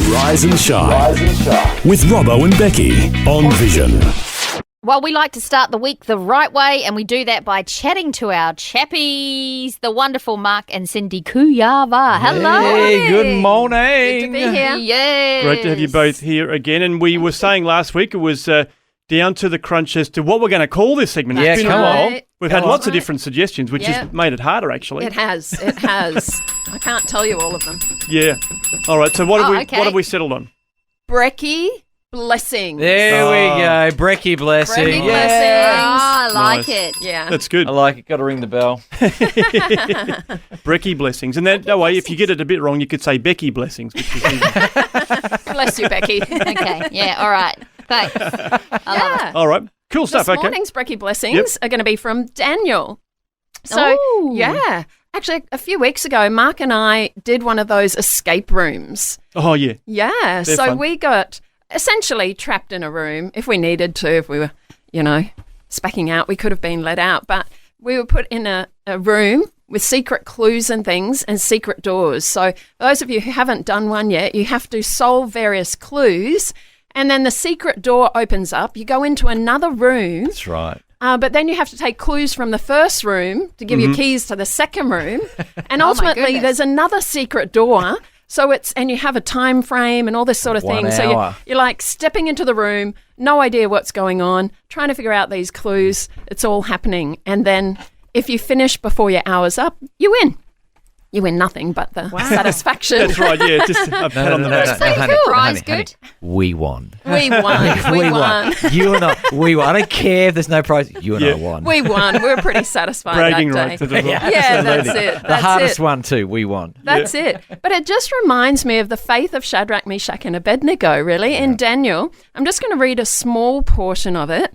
Rise and Shine with Robbo and Becci on Vision. Well, we like to start the week the right way, and we do that by chatting to our chappies, the wonderful Mark and Cindy Kujawa. Hello. Hey, good morning. Good to be here. Yes. Great to have you both here again. And we were saying last week it was down to the crunch as to what we're going to call this segment. Yeah, it's been come a while. on. We've had lots of different suggestions, which has made it harder, actually. It has. I can't tell you all of them. Yeah. All right. So what have we settled on? Brekkie Blessings. There we go. Brekkie Blessings. Brekkie Oh, Blessings. I like Nice. it. Yeah. That's good. I like it. Got to ring the bell. Brekkie Blessings. And then, that way, if you get it a bit wrong, you could say Becky Blessings, which is easy. Bless you, Becky. Okay. Yeah. All right. Thanks. I love it. All right. Cool stuff. This Okay. morning's Brekkie Blessings are going to be from Daniel. So, Ooh. yeah. Actually, a few weeks ago, Mark and I did one of those escape rooms. Oh, yeah. Yeah. They're so fun. we got essentially trapped in a room. If we needed to, if we were, spacking out, we could have been let out. But we were put in a room with secret clues and things and secret doors. So those of you who haven't done one yet, you have to solve various clues. And then the secret door opens up. You go into another room. That's right. But then you have to take clues from the first room to give you keys to the second room. And Oh, my ultimately, goodness. there's another secret door. So and you have a time frame and all this sort of 1 thing. So hour. you're like stepping into the room, no idea what's going on, trying to figure out these clues. It's all happening. And then if you finish before your hour's up, you win. You win nothing but the satisfaction. That's right. Yeah. Just a pat on the back. honey, Prize honey, good. We won. We won. We won. You and I. We won. I don't care if there's no prize. You and I won. We won. We're pretty satisfied Bragging that day. rights. That's right. Yeah, that's it. the That's hardest it. one too. We won. That's it. But it just reminds me of the faith of Shadrach, Meshach, and Abednego, really, in Daniel. I'm just going to read a small portion of it.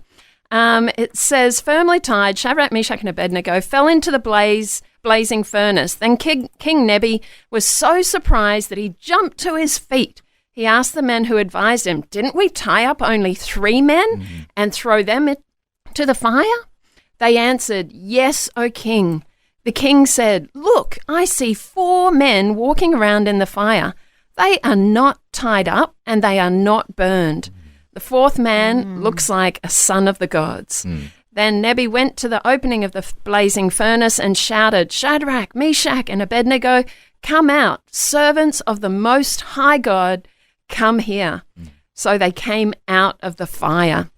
It says, firmly tied, Shadrach, Meshach, and Abednego fell into the blazing furnace. Then King Nebi was so surprised that he jumped to his feet. He asked the men who advised him, didn't we tie up only 3 men and throw them into the fire? They answered, yes, O king. The king said, look, I see 4 men walking around in the fire. They are not tied up and they are not burned. The 4th man looks like a son of the gods. Then Nebi went to the opening of the blazing furnace and shouted, Shadrach, Meshach, and Abednego, come out, servants of the Most High God, come here. So they came out of the fire.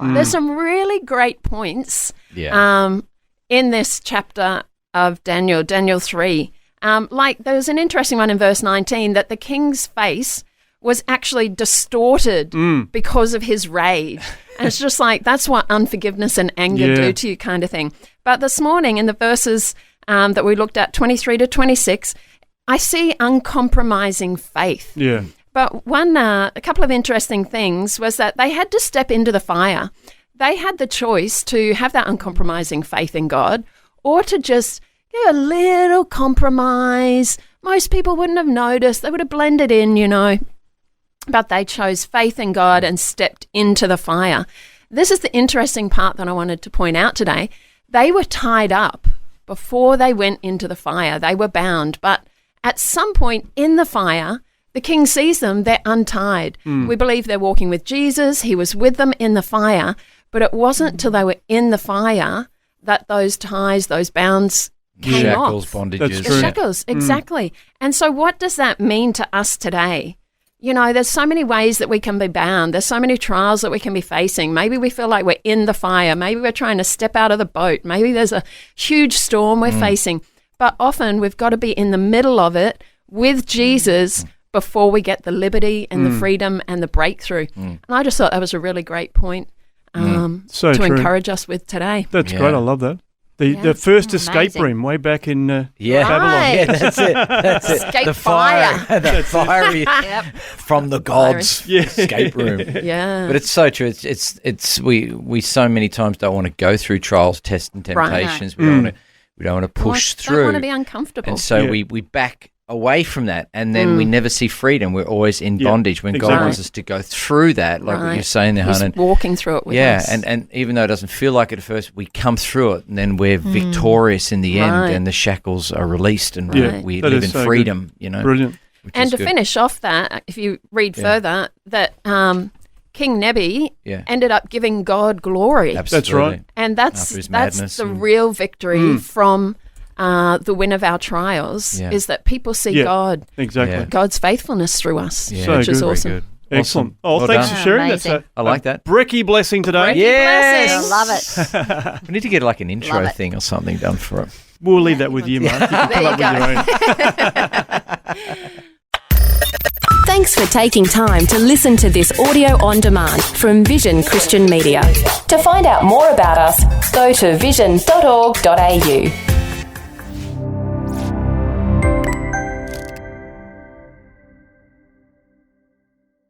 There's some really great points in this chapter of Daniel 3. There was an interesting one in verse 19 that the king's face was actually distorted because of his rage. And it's just like, that's what unforgiveness and anger do to you kind of thing. But this morning in the verses that we looked at, 23 to 26, I see uncompromising faith. Yeah. But a couple of interesting things was that they had to step into the fire. They had the choice to have that uncompromising faith in God or to just give a little compromise. Most people wouldn't have noticed. They would have blended in, But they chose faith in God and stepped into the fire. This is the interesting part that I wanted to point out today. They were tied up before they went into the fire. They were bound. But at some point in the fire, the king sees them. They're untied. We believe they're walking with Jesus. He was with them in the fire. But it wasn't till they were in the fire that those ties, those bounds came Shackles, off. bondages. That's The true. shackles, exactly. And so what does that mean to us today? There's so many ways that we can be bound. There's so many trials that we can be facing. Maybe we feel like we're in the fire. Maybe we're trying to step out of the boat. Maybe there's a huge storm we're facing. But often we've got to be in the middle of it with Jesus before we get the liberty and the freedom and the breakthrough. And I just thought that was a really great point So to true. encourage us with today. That's Yeah. great. I love that. The first escape Amazing. room way back in Yeah. Babylon. Right. Yeah, that's it. That's it. Escape the fire. The fiery Yep. from the gods Yeah. escape room. Yeah. But it's so true. It's we so many times don't want to go through trials, tests, and Right. temptations. We don't want to push Don't through. want to be uncomfortable. And so we back away from that, and then we never see freedom. We're always in Yeah, bondage when exactly. God wants us to go through that, like what Right. you're saying there, He's Hannah. walking through it with us. And even though it doesn't feel like it at first, we come through it, and then we're victorious in the end, Right. and the shackles are released, and Yeah, we that live is in so good. freedom. You know, Brilliant. And is to good. finish off that, if you read further, that King Nebi ended up giving God glory. Absolutely. That's right. And After his that's madness the and- real victory from the win of our trials, Yeah. is that people see God, Exactly. Yeah. God's faithfulness through us, Yeah. which So is good. awesome. Very good. Excellent. Awesome. Oh, Well thanks done. for sharing. Amazing. That's I like that. Brekkie blessing today. Brekkie Yes. Blessings. I love it. We need to get like an Love intro it. thing or something done for it. We'll leave that with you, Mark. You can There come you up with your own. Thanks for taking time to listen to this audio on demand from Vision Christian Media. To find out more about us, go to vision.org.au.